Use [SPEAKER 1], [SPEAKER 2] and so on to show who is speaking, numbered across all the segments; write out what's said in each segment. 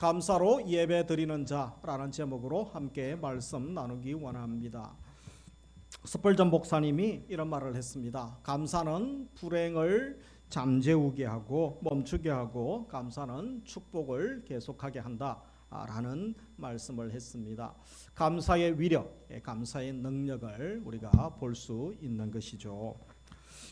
[SPEAKER 1] 감사로 예배 드리는 자라는 제목으로 함께 말씀 나누기 원합니다. 스펄전 목사님이 이런 말을 했습니다. 감사는 불행을 잠재우게 하고 멈추게 하고 감사는 축복을 계속하게 한다 라는 말씀을 했습니다. 감사의 위력, 감사의 능력을 우리가 볼 수 있는 것이죠.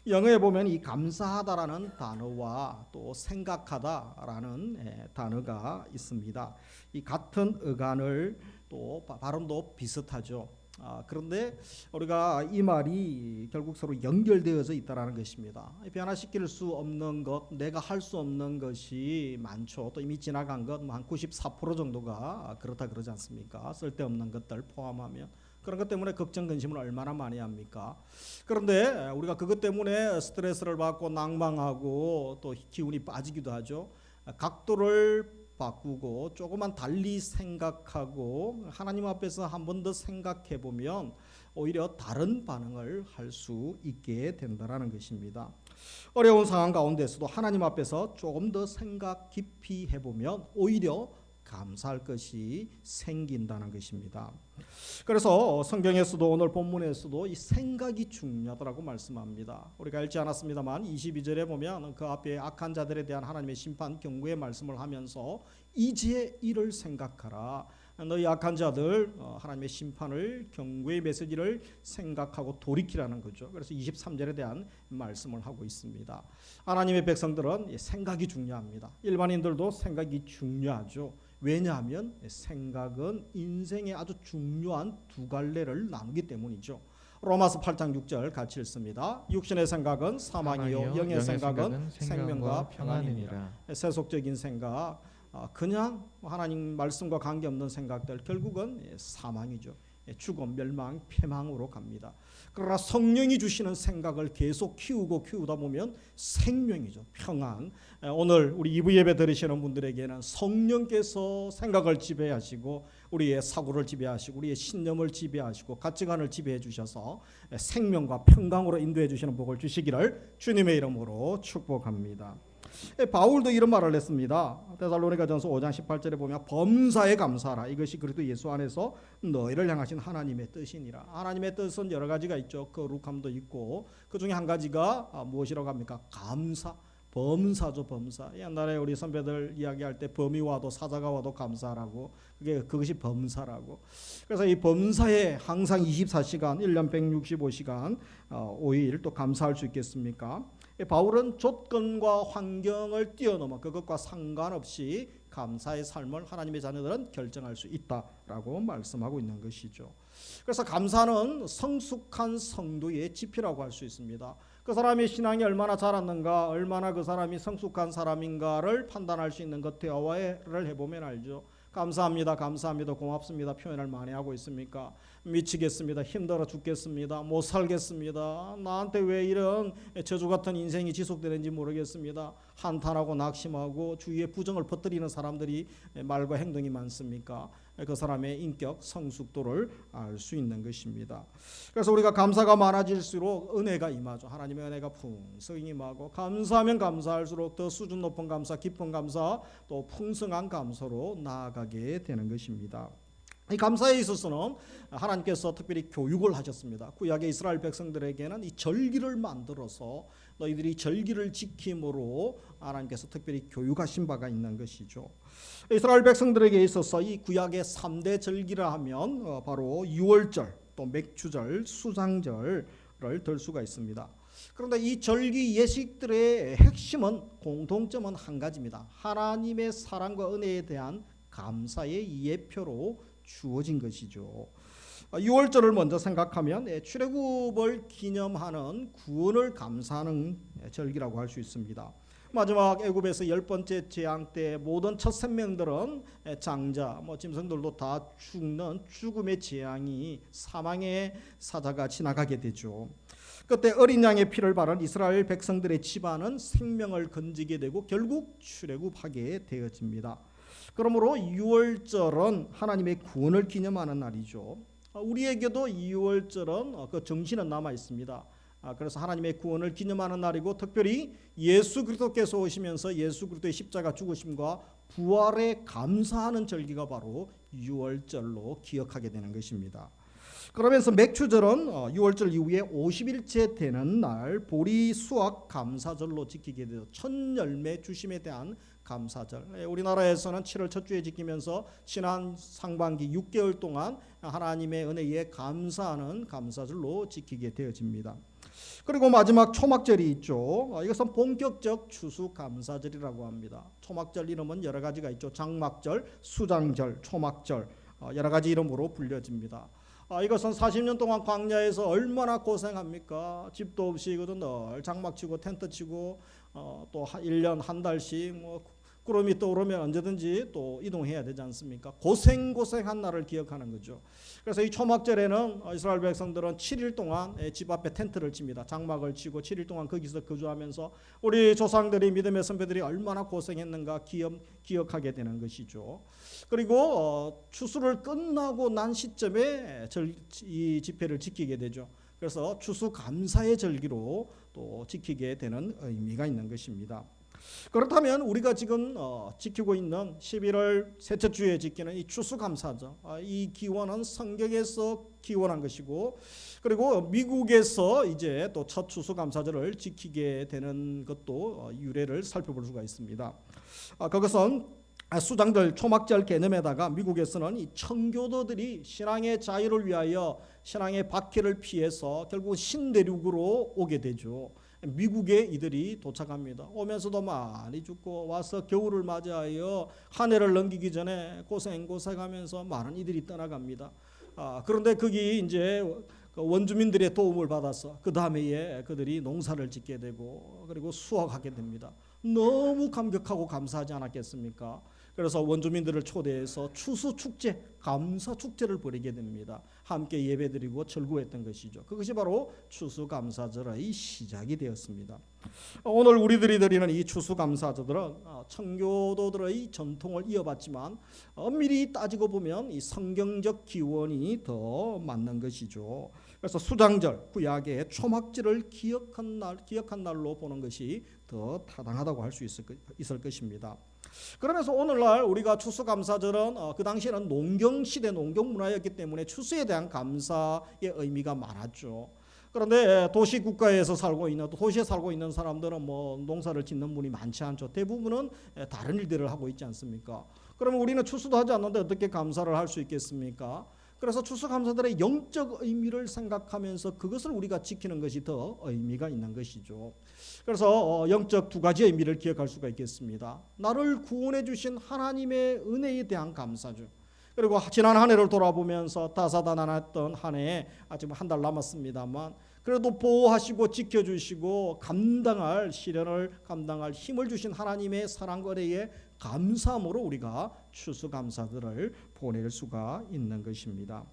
[SPEAKER 1] 영어에 보면 이 감사하다라는 단어와 또 생각하다라는 단어가 있습니다. 이 같은 어간을 또 발음도 비슷하죠. 그런데 우리가 이 말이 결국 서로 연결되어져 있다라는 것입니다. 변화시킬 수 없는 것, 내가 할 수 없는 것이 많죠. 또 이미 지나간 것 한 94% 정도가 그렇다 그러지 않습니까? 쓸데없는 것들 포함하면. 그런 것 때문에 걱정 근심을 얼마나 많이 합니까? 그런데 우리가 그것 때문에 스트레스를 받고 낭망하고 또 기운이 빠지기도 하죠. 각도를 바꾸고 조금만 달리 생각하고 하나님 앞에서 한 번 더 생각해 보면 오히려 다른 반응을 할 수 있게 된다는 것입니다. 어려운 상황 가운데서도 하나님 앞에서 조금 더 생각 깊이 해보면 오히려 감사할 것이 생긴다는 것입니다. 그래서 성경에서도 오늘 본문에서도 이 생각이 중요하다고 말씀합니다. 우리가 읽지 않았습니다만 22절에 보면 그 앞에 악한 자들에 대한 하나님의 심판 경고의 말씀을 하면서 이제 이를 생각하라. 너희 악한 자들 하나님의 심판을 경고의 메시지를 생각하고 돌이키라는 거죠. 그래서 23절에 대한 말씀을 하고 있습니다. 하나님의 백성들은 생각이 중요합니다. 일반인들도 생각이 중요하죠. 왜냐하면 생각은 인생의 아주 중요한 두 갈래를 나누기 때문이죠. 로마서 8장 6절 같이 읽습니다. 육신의 생각은 사망이요 영의 생각은 생명과 평안이니라. 세속적인 생각, 그냥 하나님 말씀과 관계없는 생각들 결국은 사망이죠. 죽음, 멸망, 패망으로 갑니다. 그러나 성령이 주시는 생각을 계속 키우다 보면 생명이죠. 평안. 오늘 우리 2부 예배 들으시는 분들에게는 성령께서 생각을 지배하시고 우리의 사고를 지배하시고 우리의 신념을 지배하시고 가치관을 지배해 주셔서 생명과 평강으로 인도해 주시는 복을 주시기를 주님의 이름으로 축복합니다. 바울도 이런 말을 했습니다. 데살로니가전서 5장 18절에 보면 범사에 감사하라. 이것이 그리스도 예수 안에서 너희를 향하신 하나님의 뜻이니라. 하나님의 뜻은 여러 가지가 있죠. 거룩함도 있고 그 중에 한 가지가 무엇이라고 합니까? 감사. 범사죠, 범사. 옛날에 우리 선배들 이야기할 때 범이 와도 사자가 와도 감사라고, 그것이 범사라고. 그래서 이 범사에 항상 24시간, 1년 165시간, 5일 또 감사할 수 있겠습니까? 바울은 조건과 환경을 뛰어넘어 그것과 상관없이 감사의 삶을 하나님의 자녀들은 결정할 수 있다라고 말씀하고 있는 것이죠. 그래서 감사는 성숙한 성도의 지표라고 할 수 있습니다. 그 사람의 신앙이 얼마나 자랐는가, 얼마나 그 사람이 성숙한 사람인가를 판단할 수 있는 것 대화를 해보면 알죠. 감사합니다, 감사합니다, 고맙습니다 표현을 많이 하고 있습니까? 미치겠습니다, 힘들어 죽겠습니다, 못 살겠습니다, 나한테 왜 이런 저주 같은 인생이 지속되는지 모르겠습니다, 한탄하고 낙심하고 주위에 부정을 퍼뜨리는 사람들이 말과 행동이 많습니까? 그 사람의 인격 성숙도를 알 수 있는 것입니다. 그래서 우리가 감사가 많아질수록 은혜가 임하죠. 하나님의 은혜가 풍성히 임하고 감사하면 감사할수록 더 수준 높은 감사, 깊은 감사, 또 풍성한 감사로 나아가게 되는 것입니다. 이 감사에 있어서는 하나님께서 특별히 교육을 하셨습니다. 구약의 이스라엘 백성들에게는 이 절기를 만들어서 너희들이 절기를 지킴으로 하나님께서 특별히 교육하신 바가 있는 것이죠. 이스라엘 백성들에게 있어서 이 구약의 3대 절기라 하면 바로 유월절, 또 맥주절, 수장절을 들 수가 있습니다. 그런데 이 절기 예식들의 핵심은, 공통점은 한 가지입니다. 하나님의 사랑과 은혜에 대한 감사의 예표로 주어진 것이죠. 6월절을 먼저 생각하면 출애굽을 기념하는 구원을 감사하는 절기라고 할 수 있습니다. 마지막 애굽에서 10번째 재앙 때 모든 첫 생명들은 장자, 짐승들도 다 죽는 죽음의 재앙이, 사망의 사자가 지나가게 되죠. 그때 어린 양의 피를 바른 이스라엘 백성들의 집안은 생명을 건지게 되고 결국 출애굽하게 되어집니다. 그러므로 유월절은 하나님의 구원을 기념하는 날이죠. 우리에게도 유월절은 그 정신은 남아 있습니다. 그래서 하나님의 구원을 기념하는 날이고, 특별히 예수 그리스도께서 오시면서 예수 그리스도의 십자가 죽으심과 부활에 감사하는 절기가 바로 유월절로 기억하게 되는 것입니다. 그러면서 맥추절은 6월절 이후에 50일째 되는 날 보리 수확 감사절로 지키게 되죠. 첫 열매 주심에 대한 감사절. 우리나라에서는 7월 첫 주에 지키면서 지난 상반기 6개월 동안 하나님의 은혜에 감사하는 감사절로 지키게 되어집니다. 그리고 마지막 초막절이 있죠. 이것은 본격적 추수감사절이라고 합니다. 초막절 이름은 여러 가지가 있죠. 장막절, 수장절, 초막절, 여러 가지 이름으로 불려집니다. 이것은 40년 동안 광야에서 얼마나 고생합니까? 집도 없이 늘 장막 치고 텐트 치고 또 1년 한 달씩 구름이 떠오르면 언제든지 또 이동해야 되지 않습니까? 고생한 날을 기억하는 거죠. 그래서 이 초막절에는 이스라엘 백성들은 7일 동안 집 앞에 텐트를 칩니다. 장막을 치고 7일 동안 거기서 거주하면서 우리 조상들이, 믿음의 선배들이 얼마나 고생했는가 기억하게 되는 것이죠. 그리고 추수를 끝나고 난 시점에 이 집회를 지키게 되죠. 그래서 추수감사의 절기로 또 지키게 되는 의미가 있는 것입니다. 그렇다면 우리가 지금 지키고 있는 11월 셋째 주에 지키는 이 추수감사죠. 이 기원은 성경에서 기원한 것이고, 그리고 미국에서 이제 또 첫 추수감사절을 지키게 되는 것도 유래를 살펴볼 수가 있습니다. 그것은 수장절, 초막절 개념에다가 미국에서는 이 청교도들이 신앙의 자유를 위하여 신앙의 박해를 피해서 결국 신대륙으로 오게 되죠. 미국에 이들이 도착합니다. 오면서도 많이 죽고 와서 겨울을 맞이하여 한 해를 넘기기 전에 고생하면서 많은 이들이 떠나갑니다. 그런데 거기 이제 원주민들의 도움을 받아서 그 다음에 그들이 농사를 짓게 되고 그리고 수확하게 됩니다. 너무 감격하고 감사하지 않았겠습니까? 그래서 원주민들을 초대해서 추수축제, 감사축제를 벌이게 됩니다. 함께 예배드리고 절구했던 것이죠. 그것이 바로 추수감사절의 시작이 되었습니다. 오늘 우리들이 드리는 이 추수감사절은 청교도들의 전통을 이어받지만 엄밀히 따지고 보면 이 성경적 기원이 더 맞는 것이죠. 그래서 수장절, 구약의 초막절을 기억한 날로 보는 것이 더 타당하다고 할 수 있을 것입니다. 그러면서 오늘날 우리가 추수감사절은 그 당시에는 농경시대, 농경문화였기 때문에 추수에 대한 감사의 의미가 많았죠. 그런데 도시국가에서 살고 있는, 도시에 살고 있는 사람들은 농사를 짓는 분이 많지 않죠. 대부분은 다른 일들을 하고 있지 않습니까? 그러면 우리는 추수도 하지 않는데 어떻게 감사를 할 수 있겠습니까? 그래서 추수감사절의 영적 의미를 생각하면서 그것을 우리가 지키는 것이 더 의미가 있는 것이죠. 그래서 영적 두 가지 의미를 기억할 수가 있겠습니다. 나를 구원해 주신 하나님의 은혜에 대한 감사죠. 그리고 지난 한 해를 돌아보면서 다사다난했던 한 해, 아직 한 달 남았습니다만 그래도 보호하시고 지켜주시고 시련을 감당할 힘을 주신 하나님의 사랑과 은혜에 감사함으로 우리가 추수감사들을 보낼 수가 있는 것입니다.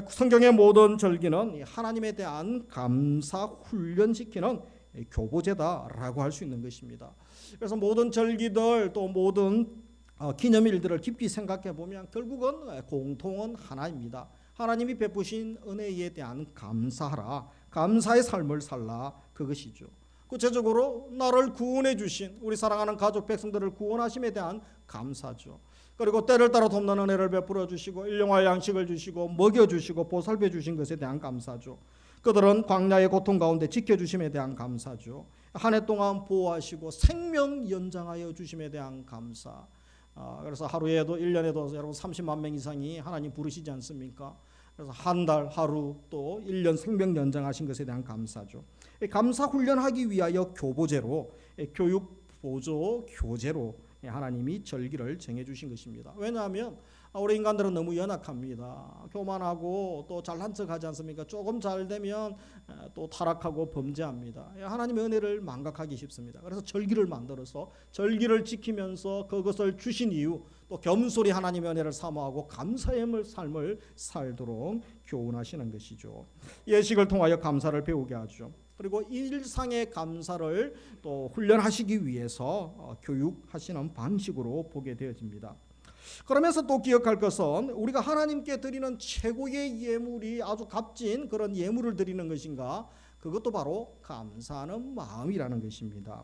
[SPEAKER 1] 성경의 모든 절기는 하나님에 대한 감사 훈련시키는 교보제다라고 할 수 있는 것입니다. 그래서 모든 절기들 또 모든 기념일들을 깊이 생각해 보면 결국은 공통은 하나입니다. 하나님이 베푸신 은혜에 대한 감사하라, 감사의 삶을 살라, 그것이죠. 구체적으로 나를 구원해 주신 우리 사랑하는 가족 백성들을 구원하심에 대한 감사죠. 그리고 때를 따라 돕는 은혜를 베풀어 주시고 일용할 양식을 주시고 먹여 주시고 보살펴 주신 것에 대한 감사죠. 그들은 광야의 고통 가운데 지켜주심에 대한 감사죠. 한 해 동안 보호하시고 생명 연장하여 주심에 대한 감사. 그래서 하루에도 1년에도 여러분 30만 명 이상이 하나님 부르시지 않습니까? 그래서 한 달, 하루, 또 1년 생명 연장하신 것에 대한 감사죠. 감사 훈련하기 위하여 교보제로, 교육 보조 교제로 하나님이 절기를 정해주신 것입니다. 왜냐하면 우리 인간들은 너무 연약합니다. 교만하고 또 잘난 척하지 않습니까? 조금 잘 되면 또 타락하고 범죄합니다. 하나님의 은혜를 망각하기 쉽습니다. 그래서 절기를 만들어서 절기를 지키면서 그것을 주신 이유, 또 겸손히 하나님의 은혜를 사모하고 감사의 삶을 살도록 교훈하시는 것이죠. 예식을 통하여 감사를 배우게 하죠. 그리고 일상의 감사를 또 훈련하시기 위해서 교육하시는 방식으로 보게 되어집니다. 그러면서 또 기억할 것은 우리가 하나님께 드리는 최고의 예물이 아주 값진 그런 예물을 드리는 것인가? 그것도 바로 감사하는 마음이라는 것입니다.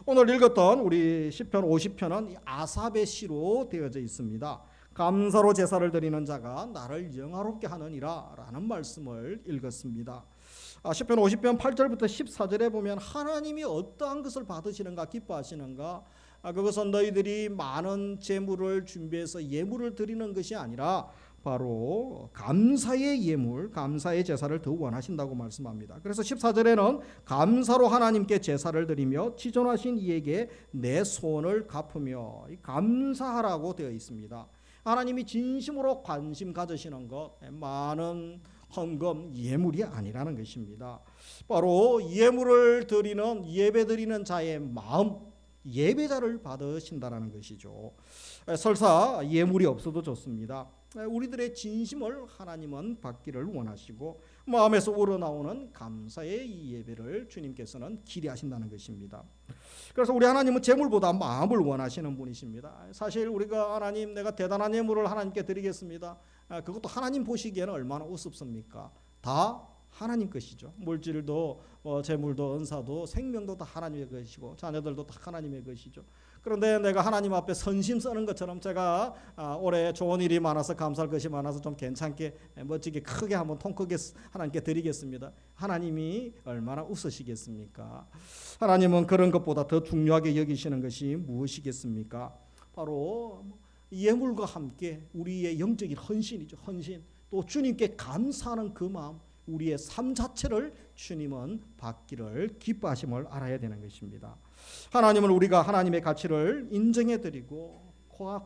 [SPEAKER 1] 오늘 읽었던 우리 시편 50편은 아삽의 시로 되어져 있습니다. 감사로 제사를 드리는 자가 나를 영화롭게 하느니라 라는 말씀을 읽었습니다. 시편 50편 8절부터 14절에 보면 하나님이 어떠한 것을 받으시는가 기뻐하시는가, 그것은 너희들이 많은 제물을 준비해서 예물을 드리는 것이 아니라 바로 감사의 예물, 감사의 제사를 더 원하신다고 말씀합니다. 그래서 14절에는 감사로 하나님께 제사를 드리며 지존하신 이에게 내 소원을 갚으며 감사하라고 되어 있습니다. 하나님이 진심으로 관심 가지시는 것, 많은 헌금, 예물이 아니라는 것입니다. 바로 예물을 드리는, 예배 드리는 자의 마음, 예배자를 받으신다는 것이죠. 설사 예물이 없어도 좋습니다. 우리들의 진심을 하나님은 받기를 원하시고 마음에서 우러나오는 감사의 이 예배를 주님께서는 기대하신다는 것입니다. 그래서 우리 하나님은 재물보다 마음을 원하시는 분이십니다. 사실 우리가 하나님, 내가 대단한 예물을 하나님께 드리겠습니다, 그것도 하나님 보시기에는 얼마나 우습습니까? 다 하나님 것이죠. 물질도 재물도 은사도 생명도 다 하나님의 것이고 자녀들도 다 하나님의 것이죠. 그런데 내가 하나님 앞에 선심 쓰는 것처럼 제가 올해 좋은 일이 많아서 감사할 것이 많아서 좀 괜찮게 멋지게 크게 한번 통 크게 하나님께 드리겠습니다. 하나님이 얼마나 웃으시겠습니까? 하나님은 그런 것보다 더 중요하게 여기시는 것이 무엇이겠습니까? 바로 예물과 함께 우리의 영적인 헌신이죠. 헌신. 또 주님께 감사하는 그 마음, 우리의 삶 자체를 주님은 받기를 기뻐하심을 알아야 되는 것입니다. 하나님은 우리가 하나님의 가치를 인정해드리고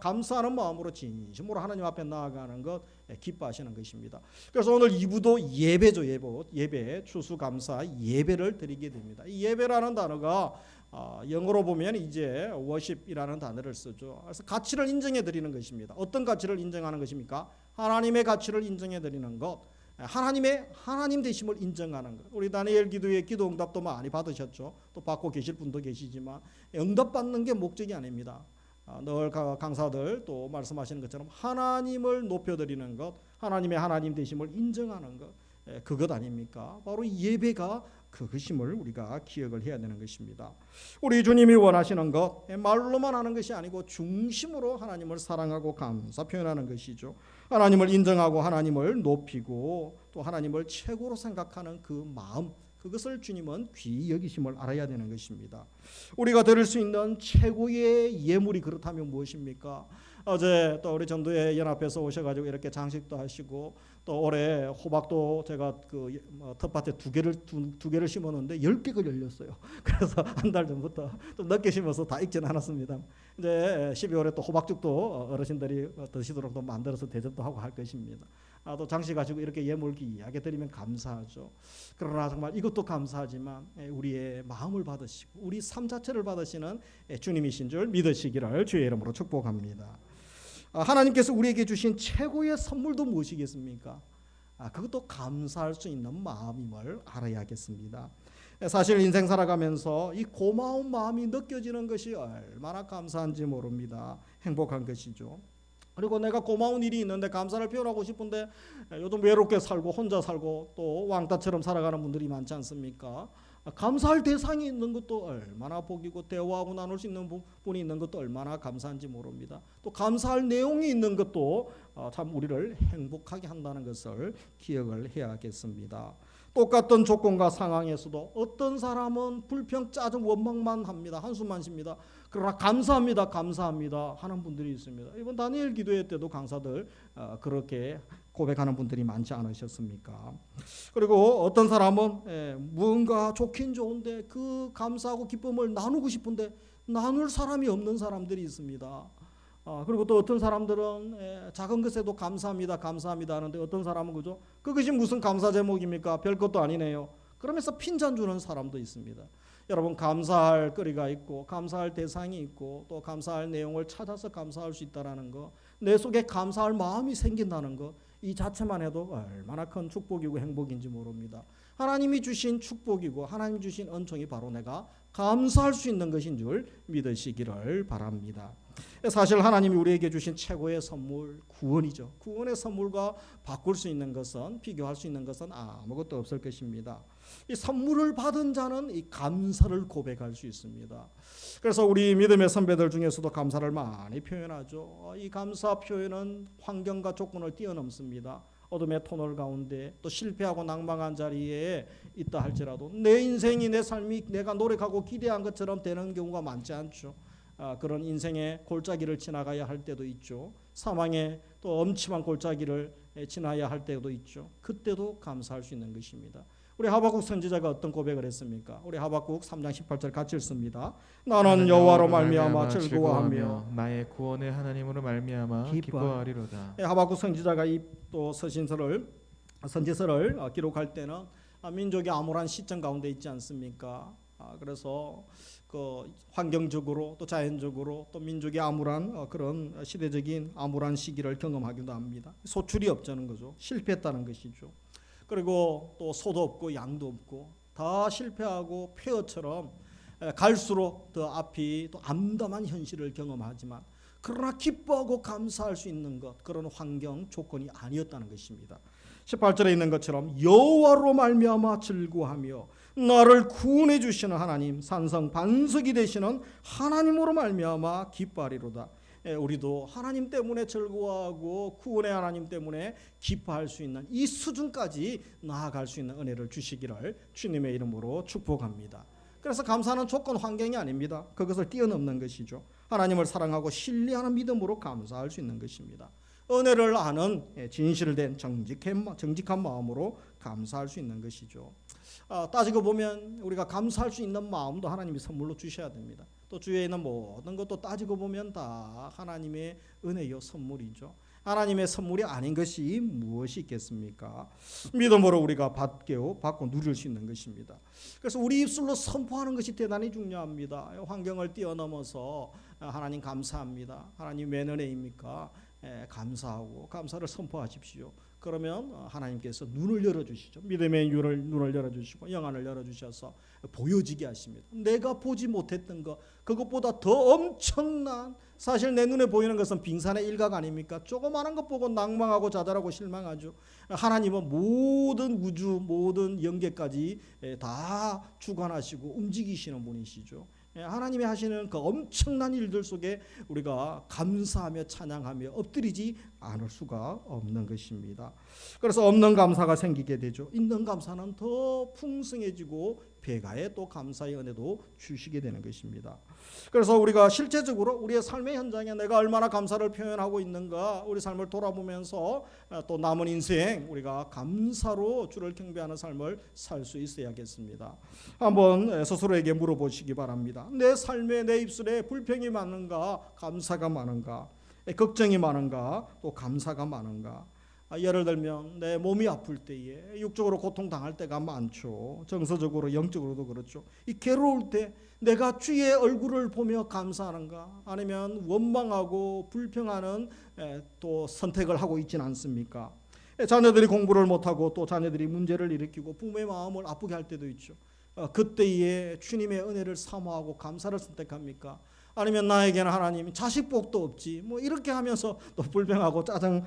[SPEAKER 1] 감사하는 마음으로 진심으로 하나님 앞에 나아가는 것 기뻐하시는 것입니다. 그래서 오늘 2부도 예배죠. 예배, 추수감사 예배를 드리게 됩니다. 이 예배라는 단어가 영어로 보면 이제 worship이라는 단어를 쓰죠. 그래서 가치를 인정해 드리는 것입니다. 어떤 가치를 인정하는 것입니까? 하나님의 가치를 인정해 드리는 것, 하나님의 하나님 되심을 인정하는 것. 우리 다니엘 기도의 기도 응답도 많이 받으셨죠. 또 받고 계실 분도 계시지만 응답 받는 게 목적이 아닙니다. 늘 강사들 또 말씀하시는 것처럼 하나님을 높여드리는 것, 하나님의 하나님 되심을 인정하는 것, 그것 아닙니까? 바로 예배가 그것임을 우리가 기억을 해야 되는 것입니다. 우리 주님이 원하시는 것, 말로만 하는 것이 아니고 중심으로 하나님을 사랑하고 감사 표현하는 것이죠. 하나님을 인정하고 하나님을 높이고 또 하나님을 최고로 생각하는 그 마음, 그것을 주님은 귀히 여기심을 알아야 되는 것입니다. 우리가 드릴 수 있는 최고의 예물이 그렇다면 무엇입니까? 어제 또 우리 전도회 연합에서 오셔가지고 이렇게 장식도 하시고 또 올해 호박도 제가 그 텃밭에 두 개를 심었는데 10개가 열렸어요. 그래서 한 달 전부터 좀 늦게 심어서 다 익지는 않았습니다. 이제 12월에 또 호박죽도 어르신들이 드시도록 또 만들어서 대접도 하고 할 것입니다. 또 장식하시고 이렇게 예물 귀하게 드리면 감사하죠. 그러나 정말 이것도 감사하지만 우리의 마음을 받으시고 우리 삶 자체를 받으시는 주님이신 줄 믿으시기를 주의 이름으로 축복합니다. 하나님께서 우리에게 주신 최고의 선물도 무엇이겠습니까? 그것도 감사할 수 있는 마음임을 알아야겠습니다. 사실 인생 살아가면서 이 고마운 마음이 느껴지는 것이 얼마나 감사한지 모릅니다. 행복한 것이죠. 그리고 내가 고마운 일이 있는데 감사를 표현하고 싶은데 요즘 외롭게 살고 혼자 살고 또 왕따처럼 살아가는 분들이 많지 않습니까? 감사할 대상이 있는 것도 얼마나 복이고 대화하고 나눌 수 있는 분이 있는 것도 얼마나 감사한지 모릅니다. 또 감사할 내용이 있는 것도 참 우리를 행복하게 한다는 것을 기억을 해야겠습니다. 똑같은 조건과 상황에서도 어떤 사람은 불평, 짜증, 원망만 합니다. 한숨만 쉽니다. 그러나 감사합니다, 감사합니다 하는 분들이 있습니다. 이번 다니엘 기도회 때도 강사들 그렇게 고백하는 분들이 많지 않으셨습니까? 그리고 어떤 사람은 무언가 좋긴 좋은데 그 감사하고 기쁨을 나누고 싶은데 나눌 사람이 없는 사람들이 있습니다. 그리고 또 어떤 사람들은 작은 것에도 감사합니다, 감사합니다 하는데 어떤 사람은 그죠? 그것이 무슨 감사 제목입니까? 별것도 아니네요. 그러면서 핀잔 주는 사람도 있습니다. 여러분, 감사할 거리가 있고 감사할 대상이 있고 또 감사할 내용을 찾아서 감사할 수 있다는 거, 내 속에 감사할 마음이 생긴다는 거, 이 자체만 해도 얼마나 큰 축복이고 행복인지 모릅니다. 하나님이 주신 축복이고 하나님이 주신 은총이 바로 내가 감사할 수 있는 것인 줄 믿으시기를 바랍니다. 사실 하나님이 우리에게 주신 최고의 선물 구원이죠. 구원의 선물과 바꿀 수 있는 것은, 비교할 수 있는 것은 아무것도 없을 것입니다. 이 선물을 받은 자는 이 감사를 고백할 수 있습니다. 그래서 우리 믿음의 선배들 중에서도 감사를 많이 표현하죠. 이 감사 표현은 환경과 조건을 뛰어넘습니다. 어둠의 터널 가운데 또 실패하고 낭망한 자리에 있다 할지라도 내 인생이 내 삶이 내가 노력하고 기대한 것처럼 되는 경우가 많지 않죠. 그런 인생의 골짜기를 지나가야 할 때도 있죠. 사망의 또 엄침한 골짜기를 지나야 할 때도 있죠. 그때도 감사할 수 있는 것입니다. 우리 하박국 선지자가 어떤 고백을 했습니까? 우리 하박국 3장 18절 같이 읽습니다. 나는 여호와로 말미암아 즐거워하며
[SPEAKER 2] 나의 구원의 하나님으로 말미암아 기뻐하리로다.
[SPEAKER 1] 하박국 선지자가 이 또 선지서를 기록할 때는 민족이 암울한 시점 가운데 있지 않습니까? 그래서 그 환경적으로 또 자연적으로 또 민족이 암울한 그런 시대적인 암울한 시기를 경험하기도 합니다. 소출이 없자는 거죠. 실패했다는 것이죠. 그리고 또 소도 없고 양도 없고 다 실패하고 폐허처럼 갈수록 더 앞이 또 암담한 현실을 경험하지만 그러나 기뻐하고 감사할 수 있는 것, 그런 환경 조건이 아니었다는 것입니다. 18절에 있는 것처럼 여호와로 말미암아 즐거워하며 나를 구원해 주시는 하나님, 산성 반석이 되시는 하나님으로 말미암아 기뻐하리로다. 우리도 하나님 때문에 즐거워하고 구원의 하나님 때문에 기뻐할 수 있는 이 수준까지 나아갈 수 있는 은혜를 주시기를 주님의 이름으로 축복합니다. 그래서 감사는 조건 환경이 아닙니다. 그것을 뛰어넘는 것이죠. 하나님을 사랑하고 신뢰하는 믿음으로 감사할 수 있는 것입니다. 은혜를 아는 진실된 정직한 마음으로 감사할 수 있는 것이죠. 따지고 보면 우리가 감사할 수 있는 마음도 하나님이 선물로 주셔야 됩니다. 또 주위에 있는 모든 것도 따지고 보면 다 하나님의 은혜요 선물이죠. 하나님의 선물이 아닌 것이 무엇이 있겠습니까? 믿음으로 우리가 받고 누릴 수 있는 것입니다. 그래서 우리 입술로 선포하는 것이 대단히 중요합니다. 환경을 뛰어넘어서 하나님 감사합니다. 하나님 웬 은혜입니까? 감사하고 감사를 선포하십시오. 그러면 하나님께서 눈을 열어주시죠. 믿음의 눈을 열어주시고 영안을 열어주셔서 보여지게 하십니다. 내가 보지 못했던 것, 그것보다 더 엄청난, 사실 내 눈에 보이는 것은 빙산의 일각 아닙니까? 조그마한 것 보고 낭망하고 좌절하고 실망하죠. 하나님은 모든 우주, 모든 영계까지 다 주관하시고 움직이시는 분이시죠. 하나님이 하시는 그 엄청난 일들 속에 우리가 감사하며 찬양하며 엎드리지 않을 수가 없는 것입니다. 그래서 없는 감사가 생기게 되죠. 있는 감사는 더 풍성해지고 배가의 또 감사의 은혜도 주시게 되는 것입니다. 그래서 우리가 실제적으로 우리의 삶의 현장에 내가 얼마나 감사를 표현하고 있는가, 우리 삶을 돌아보면서 또 남은 인생 우리가 감사로 주를 경배하는 삶을 살 수 있어야겠습니다. 한번 스스로에게 물어보시기 바랍니다. 내 삶에 내 입술에 불평이 많은가, 감사가 많은가, 걱정이 많은가, 또 감사가 많은가. 예를 들면 내 몸이 아플 때에 육적으로 고통당할 때가 많죠. 정서적으로 영적으로도 그렇죠. 이 괴로울 때 내가 주의 얼굴을 보며 감사하는가, 아니면 원망하고 불평하는 또 선택을 하고 있지는 않습니까? 자녀들이 공부를 못하고 또 자녀들이 문제를 일으키고 부모의 마음을 아프게 할 때도 있죠. 그때에 주님의 은혜를 사모하고 감사를 선택합니까? 아니면 나에게는 하나님 자식 복도 없지, 뭐 이렇게 하면서 또 불평하고 짜증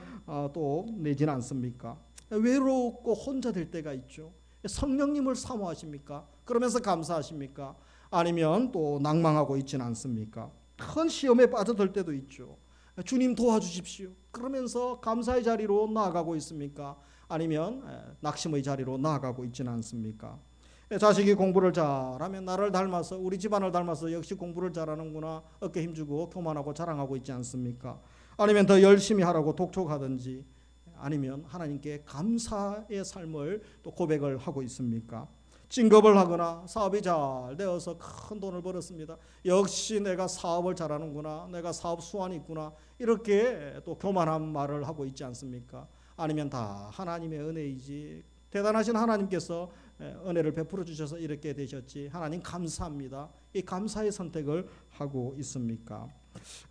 [SPEAKER 1] 또 내지는 않습니까? 외롭고 혼자 될 때가 있죠. 성령님을 사모하십니까? 그러면서 감사하십니까? 아니면 또 낭망하고 있지는 않습니까? 큰 시험에 빠져들 때도 있죠. 주님 도와주십시오. 그러면서 감사의 자리로 나아가고 있습니까? 아니면 낙심의 자리로 나아가고 있지는 않습니까? 자식이 공부를 잘하면 나를 닮아서, 우리 집안을 닮아서 역시 공부를 잘하는구나, 어깨 힘주고 교만하고 자랑하고 있지 않습니까? 아니면 더 열심히 하라고 독촉하든지, 아니면 하나님께 감사의 삶을 또 고백을 하고 있습니까? 진급을 하거나 사업이 잘 되어서 큰 돈을 벌었습니다. 역시 내가 사업을 잘하는구나, 내가 사업 수완이 있구나, 이렇게 또 교만한 말을 하고 있지 않습니까? 아니면 다 하나님의 은혜이지, 대단하신 하나님께서 은혜를 베풀어 주셔서 이렇게 되셨지, 하나님 감사합니다, 이 감사의 선택을 하고 있습니까?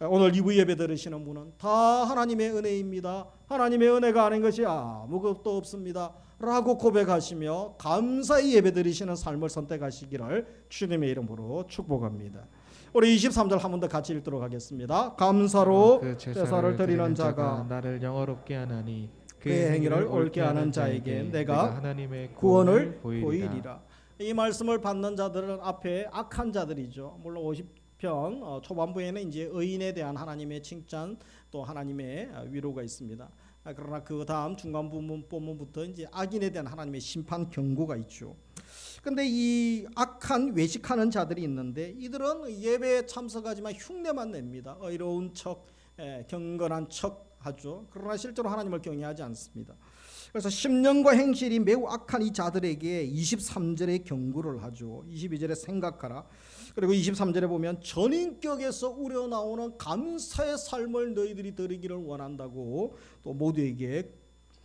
[SPEAKER 1] 오늘 2부 예배 들으시는 분은 다 하나님의 은혜입니다, 하나님의 은혜가 아닌 것이 아무것도 없습니다 라고 고백하시며 감사의 예배 드리시는 삶을 선택하시기를 주님의 이름으로 축복합니다. 우리 23절 한 번 더 같이 읽도록 하겠습니다. 감사로 제사를 드리는 자가
[SPEAKER 2] 나를 영화롭게 하나니
[SPEAKER 1] 그의 행위를 옳게 하는 자에게 내가
[SPEAKER 2] 하나님의
[SPEAKER 1] 구원을
[SPEAKER 2] 보이리라.
[SPEAKER 1] 보이리라. 이 말씀을 받는 자들은 앞에 악한 자들이죠. 물론 50편 초반부에는 이제 의인에 대한 하나님의 칭찬 또 하나님의 위로가 있습니다. 그러나 그 다음 중간 본문부터 이제 악인에 대한 하나님의 심판 경고가 있죠. 근데 이 악한 외식하는 자들이 있는데 이들은 예배에 참석하지만 흉내만 냅니다. 의로운 척, 경건한 척 하죠. 그러나 실제로 하나님을 경외하지 않습니다. 그래서 심령과 행실이 매우 악한 이 자들에게 23절에 경고를 하죠. 22절에 생각하라. 그리고 23절에 보면 전인격에서 우러나오는 감사의 삶을 너희들이 드리기를 원한다고 또 모두에게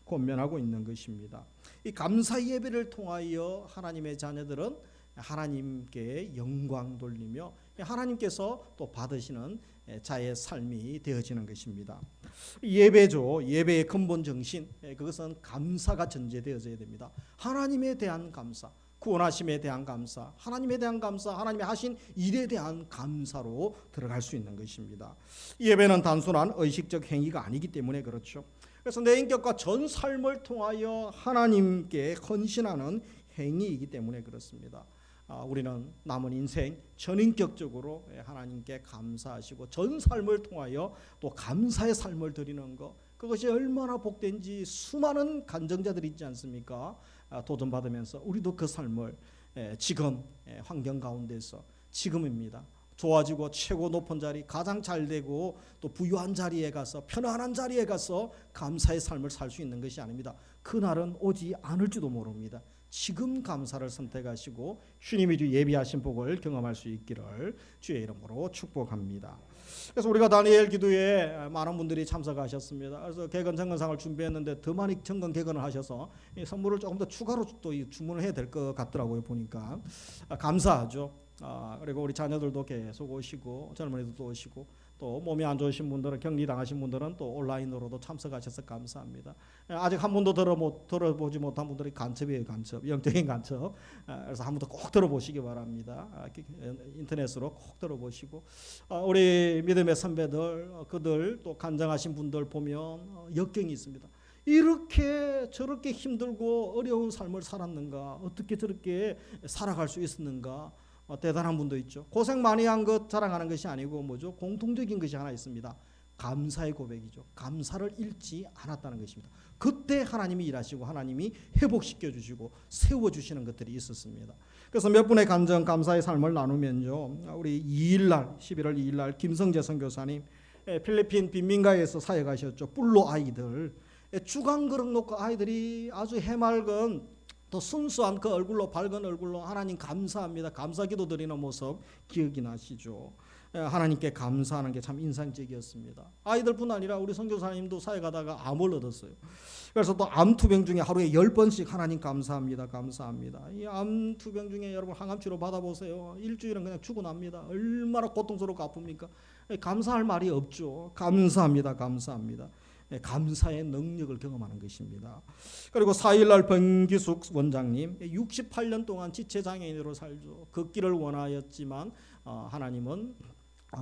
[SPEAKER 1] 권면하고 있는 것입니다. 이 감사 예배를 통하여 하나님의 자녀들은 하나님께 영광 돌리며 하나님께서 또 받으시는 자의 삶이 되어지는 것입니다. 예배죠. 예배의 근본 정신, 그것은 감사가 전제되어져야 됩니다. 하나님에 대한 감사, 구원하심에 대한 감사, 하나님에 대한 감사, 하나님이 하신 일에 대한 감사로 들어갈 수 있는 것입니다. 예배는 단순한 의식적 행위가 아니기 때문에 그렇죠. 그래서 내 인격과 전 삶을 통하여 하나님께 헌신하는 행위이기 때문에 그렇습니다. 우리는 남은 인생 전인격적으로 하나님께 감사하시고 전 삶을 통하여 또 감사의 삶을 드리는 것, 그것이 얼마나 복된지 수많은 간증자들이 있지 않습니까? 도전받으면서 우리도 그 삶을 지금 환경 가운데서 지금입니다. 좋아지고 최고 높은 자리, 가장 잘되고 또 부유한 자리에 가서 편안한 자리에 가서 감사의 삶을 살 수 있는 것이 아닙니다. 그날은 오지 않을지도 모릅니다. 지금 감사를 선택하시고 주님이 예비하신 복을 경험할 수 있기를 주의 이름으로 축복합니다. 그래서 우리가 다니엘 기도에 많은 분들이 참석하셨습니다. 그래서 개건 정건상을 준비했는데 더 많이 정건 개건을 하셔서 이 선물을 조금 더 추가로 또 주문을 해야 될 것 같더라고요. 보니까 감사하죠. 그리고 우리 자녀들도 계속 오시고 젊은이들도 오시고 또 몸이 안 좋으신 분들은 격리 당하신 분들은 또 온라인으로도 참석하셔서 감사합니다. 아직 한 번도 들어보지 못한 분들이 간첩이에요. 간첩, 영적인 간첩. 그래서 한 번 더 꼭 들어보시기 바랍니다. 인터넷으로 꼭 들어보시고 우리 믿음의 선배들, 그들 또 간증하신 분들 보면 역경이 있습니다. 이렇게 저렇게 힘들고 어려운 삶을 살았는가, 어떻게 저렇게 살아갈 수 있었는가, 대단한 분도 있죠. 고생 많이 한 것 자랑하는 것이 아니고 뭐죠? 공통적인 것이 하나 있습니다. 감사의 고백이죠. 감사를 잃지 않았다는 것입니다. 그때 하나님이 일하시고 하나님이 회복시켜 주시고 세워 주시는 것들이 있었습니다. 그래서 몇 분의 간증 감사의 삶을 나누면요, 우리 2일날 11월 2일날 김성재 선교사님 필리핀 빈민가에서 사역하셨죠. 뿔로 아이들 주간 그릇 놓고 아이들이 아주 해맑은 더 순수한 그 얼굴로, 밝은 얼굴로 하나님 감사합니다, 감사기도 드리는 모습 기억이 나시죠. 하나님께 감사하는 게 참 인상적이었습니다. 아이들뿐 아니라 우리 선교사님도 사역하다가 암을 얻었어요. 그래서 또 암투병 중에 하루에 10번씩 하나님 감사합니다, 감사합니다. 이 암투병 중에 여러분 항암치료 받아보세요. 일주일은 그냥 죽어납니다. 얼마나 고통스럽고 아픕니까? 감사할 말이 없죠. 감사합니다, 감사합니다. 감사의 능력을 경험하는 것입니다. 그리고 4일날 변기숙 원장님 68년 동안 지체장애인으로 살죠. 걷기를 원하였지만 하나님은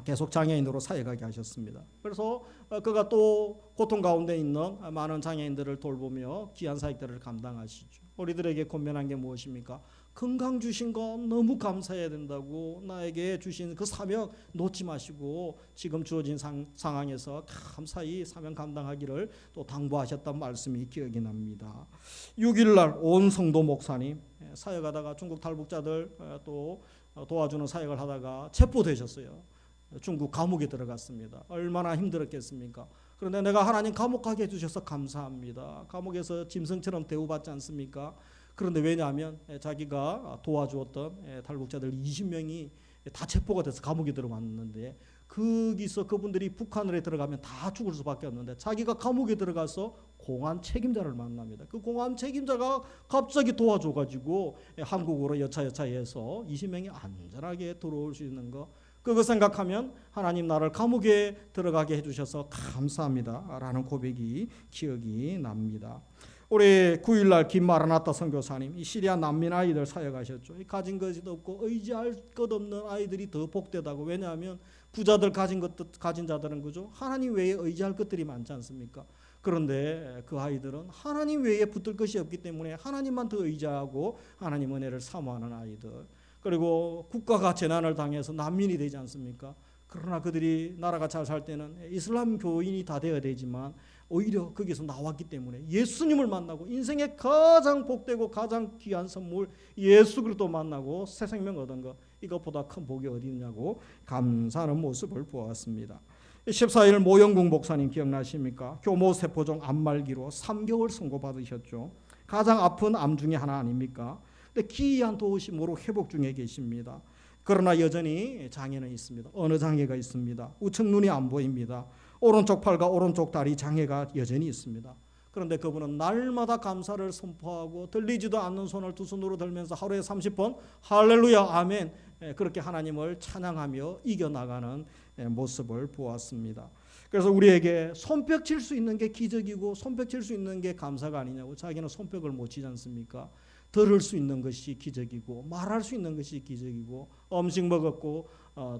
[SPEAKER 1] 계속 장애인으로 사역하게 하셨습니다. 그래서 그가 또 고통 가운데 있는 많은 장애인들을 돌보며 귀한 사역들을 감당하시죠. 우리들에게 권면한 게 무엇입니까? 건강 주신 거 너무 감사해야 된다고, 나에게 주신 그 사명 놓지 마시고 지금 주어진 상황에서 감사히 사명 감당하기를 또 당부하셨던 말씀이 기억이 납니다. 6일날 온 성도 목사님 사역하다가 중국 탈북자들 또 도와주는 사역을 하다가 체포되셨어요. 중국 감옥에 들어갔습니다. 얼마나 힘들었겠습니까? 그런데 내가 하나님 감옥 가게 해주셔서 감사합니다. 감옥에서 짐승처럼 대우받지 않습니까? 그런데 왜냐하면 자기가 도와주었던 탈북자들 20명이 다 체포가 돼서 감옥에 들어왔는데 거기서 그분들이 북한으로 들어가면 다 죽을 수밖에 없는데 자기가 감옥에 들어가서 공안 책임자를 만납니다. 그 공안 책임자가 갑자기 도와줘가지고 한국으로 여차여차해서 20명이 안전하게 들어올 수 있는 거, 그거 생각하면 하나님 나를 감옥에 들어가게 해주셔서 감사합니다 라는 고백이 기억이 납니다. 우리 9일날 김마라나타 선교사님 이 시리아 난민 아이들 사역하셨죠. 가진 것이 없고 의지할 것 없는 아이들이 더 복되다고. 왜냐하면 부자들 가진 자들은 그죠? 하나님 외에 의지할 것들이 많지 않습니까? 그런데 그 아이들은 하나님 외에 붙들 것이 없기 때문에 하나님만 더 의지하고 하나님 은혜를 사모하는 아이들. 그리고 국가가 재난을 당해서 난민이 되지 않습니까? 그러나 그들이 나라가 잘 살 때는 이슬람 교인이 다 되어야 되지만 오히려 거기서 나왔기 때문에 예수님을 만나고 인생의 가장 복되고 가장 귀한 선물 예수 그리스도 만나고 새 생명 얻은 것, 이것보다 큰 복이 어디 있냐고 감사하는 모습을 보았습니다. 14일 모영국 목사님 기억나십니까? 교모 세포종 암말기로 3개월 선고받으셨죠. 가장 아픈 암 중에 하나 아닙니까? 근데 기이한 도우심으로 회복 중에 계십니다. 그러나 여전히 장애는 있습니다. 어느 장애가 있습니다. 우측 눈이 안 보입니다. 오른쪽 팔과 오른쪽 다리 장애가 여전히 있습니다. 그런데 그분은 날마다 감사를 선포하고 들리지도 않는 손을 두 손으로 들면서 하루에 30번 할렐루야 아멘 그렇게 하나님을 찬양하며 이겨나가는 모습을 보았습니다. 그래서 우리에게 손뼉 칠 수 있는 게 기적이고 손뼉 칠 수 있는 게 감사가 아니냐고. 자기는 손뼉을 못 치지 않습니까? 들을 수 있는 것이 기적이고 말할 수 있는 것이 기적이고 음식 먹었고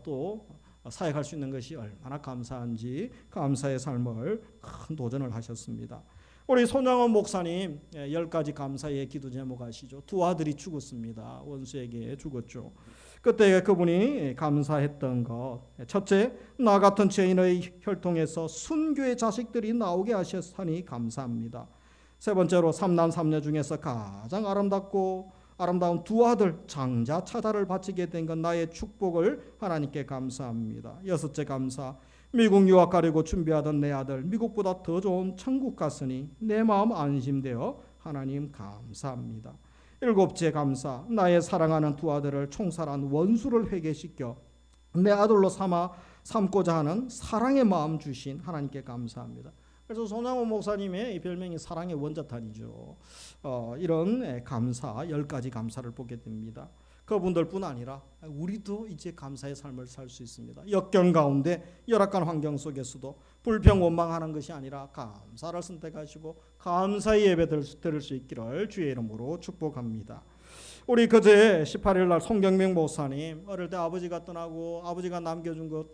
[SPEAKER 1] 또 사역할 수 있는 것이 얼마나 감사한지 감사의 삶을 큰 도전을 하셨습니다. 우리 손양원 목사님 10가지 감사의 기도 제목 아시죠? 두 아들이 죽었습니다. 원수에게 죽었죠. 그때 그분이 감사했던 것, 첫째, 나 같은 죄인의 혈통에서 순교의 자식들이 나오게 하셨으니 감사합니다. 세 번째로 삼남 삼녀 중에서 가장 아름다운 두 아들 장자 차자를 바치게 된 건 나의 축복을 하나님께 감사합니다. 여섯째 감사, 미국 유학 가려고 준비하던 내 아들 미국보다 더 좋은 천국 갔으니 내 마음 안심되어 하나님 감사합니다. 일곱째 감사, 나의 사랑하는 두 아들을 총살한 원수를 회개시켜 내 아들로 삼고자 하는 사랑의 마음 주신 하나님께 감사합니다. 그래서 손양원 목사님의 별명이 사랑의 원자탄이죠. 이런 감사 10가지 감사를 보게 됩니다. 그분들뿐 아니라 우리도 이제 감사의 삶을 살 수 있습니다. 역경 가운데 열악한 환경 속에서도 불평 원망하는 것이 아니라 감사를 선택하시고 감사의 예배 드릴 수 있기를 주의 이름으로 축복합니다. 우리 그제 18일 날 송경명 목사님 어릴 때 아버지가 떠나고 아버지가 남겨준 것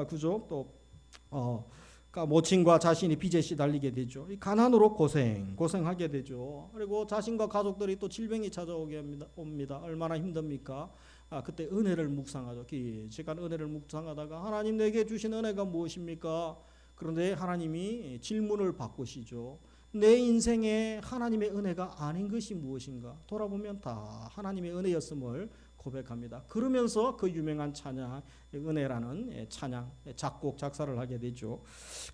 [SPEAKER 1] 그죠? 또 모친과 자신이 빚에 시달리게 되죠. 가난으로 고생하게 되죠. 그리고 자신과 가족들이 또 질병이 찾아오게 옵니다. 얼마나 힘듭니까? 그때 은혜를 묵상하죠. 시간 은혜를 묵상하다가 하나님 내게 주신 은혜가 무엇입니까? 그런데 하나님이 질문을 바꾸시죠. 내 인생에 하나님의 은혜가 아닌 것이 무엇인가? 돌아보면 다 하나님의 은혜였음을 고백합니다. 그러면서 그 유명한 찬양 은혜라는 찬양 작곡 작사를 하게 되죠.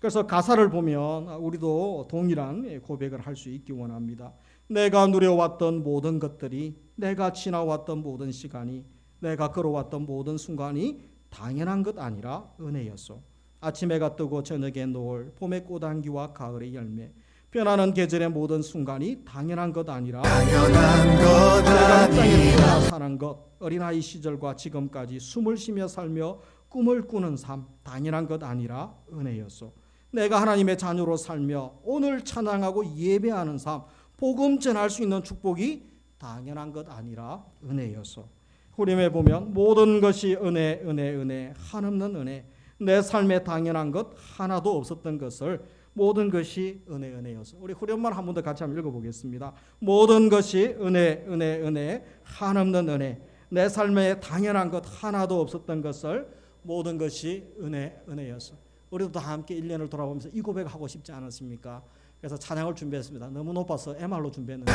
[SPEAKER 1] 그래서 가사를 보면 우리도 동일한 고백을 할 수 있기 원합니다. 내가 누려왔던 모든 것들이, 내가 지나왔던 모든 시간이, 내가 걸어왔던 모든 순간이 당연한 것 아니라 은혜였소. 아침에가 뜨고 저녁에 노을, 봄의 꽃향기와 가을의 열매, 변하는 계절의 모든 순간이 당연한 것 아니라 내가 땅에 태어나 사는 것, 어린아이 시절과 지금까지 숨을 쉬며 살며 꿈을 꾸는 삶 당연한 것 아니라 은혜였소. 내가 하나님의 자녀로 살며 오늘 찬양하고 예배하는 삶, 복음 전할 수 있는 축복이 당연한 것 아니라 은혜였소. 후렴에 보면 모든 것이 은혜 한없는 은혜, 내 삶에 당연한 것 하나도 없었던 것을 모든 것이 은혜였어. 우리 후렴만 한 번 더 같이 한번 읽어보겠습니다. 모든 것이 은혜 한없는 은혜, 내 삶에 당연한 것 하나도 없었던 것을 모든 것이 은혜였어. 우리도 다 함께 1년을 돌아보면서 이 고백하고 싶지 않으십니까? 그래서 찬양을 준비했습니다. 너무 높아서 MR로 준비했는데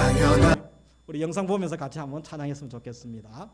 [SPEAKER 1] 우리 영상 보면서 같이 한번 찬양했으면 좋겠습니다.